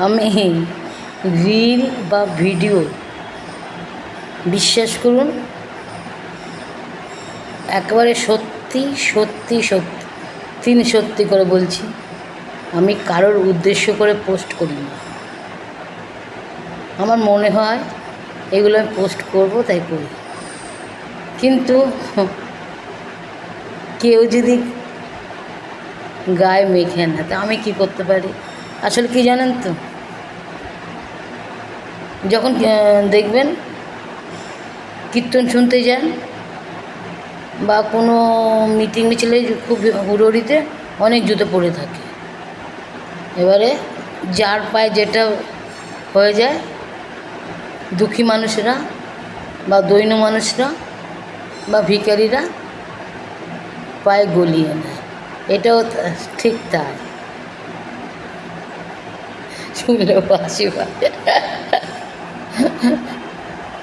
আমি রিল বা ভিডিও, বিশ্বাস করুন, একেবারে সত্যি সত্যি সত্যি সত্যি করে বলছি, আমি কারোর উদ্দেশ্য করে পোস্ট করি না। আমার মনে হয় এগুলো আমি পোস্ট করব, তাই করি। কিন্তু কেউ যদি গায়ে মেখে না, তা আমি কী করতে পারি? আসলে কি জানেন তো, যখন দেখবেন কীর্তন শুনতে যান বা কোনো মিটিং মিছিলে খুব হুড়োড়িতে অনেক জুতো পড়ে থাকে, এবারে যার পায়ে যেটা হয়ে যায়, দুঃখী মানুষরা বা দৈন্য মানুষরা বা ভিখারিরা পায়ে গলিয়ে নেয়। এটাও ঠিক তাই, শুনলেও হাসি পায়।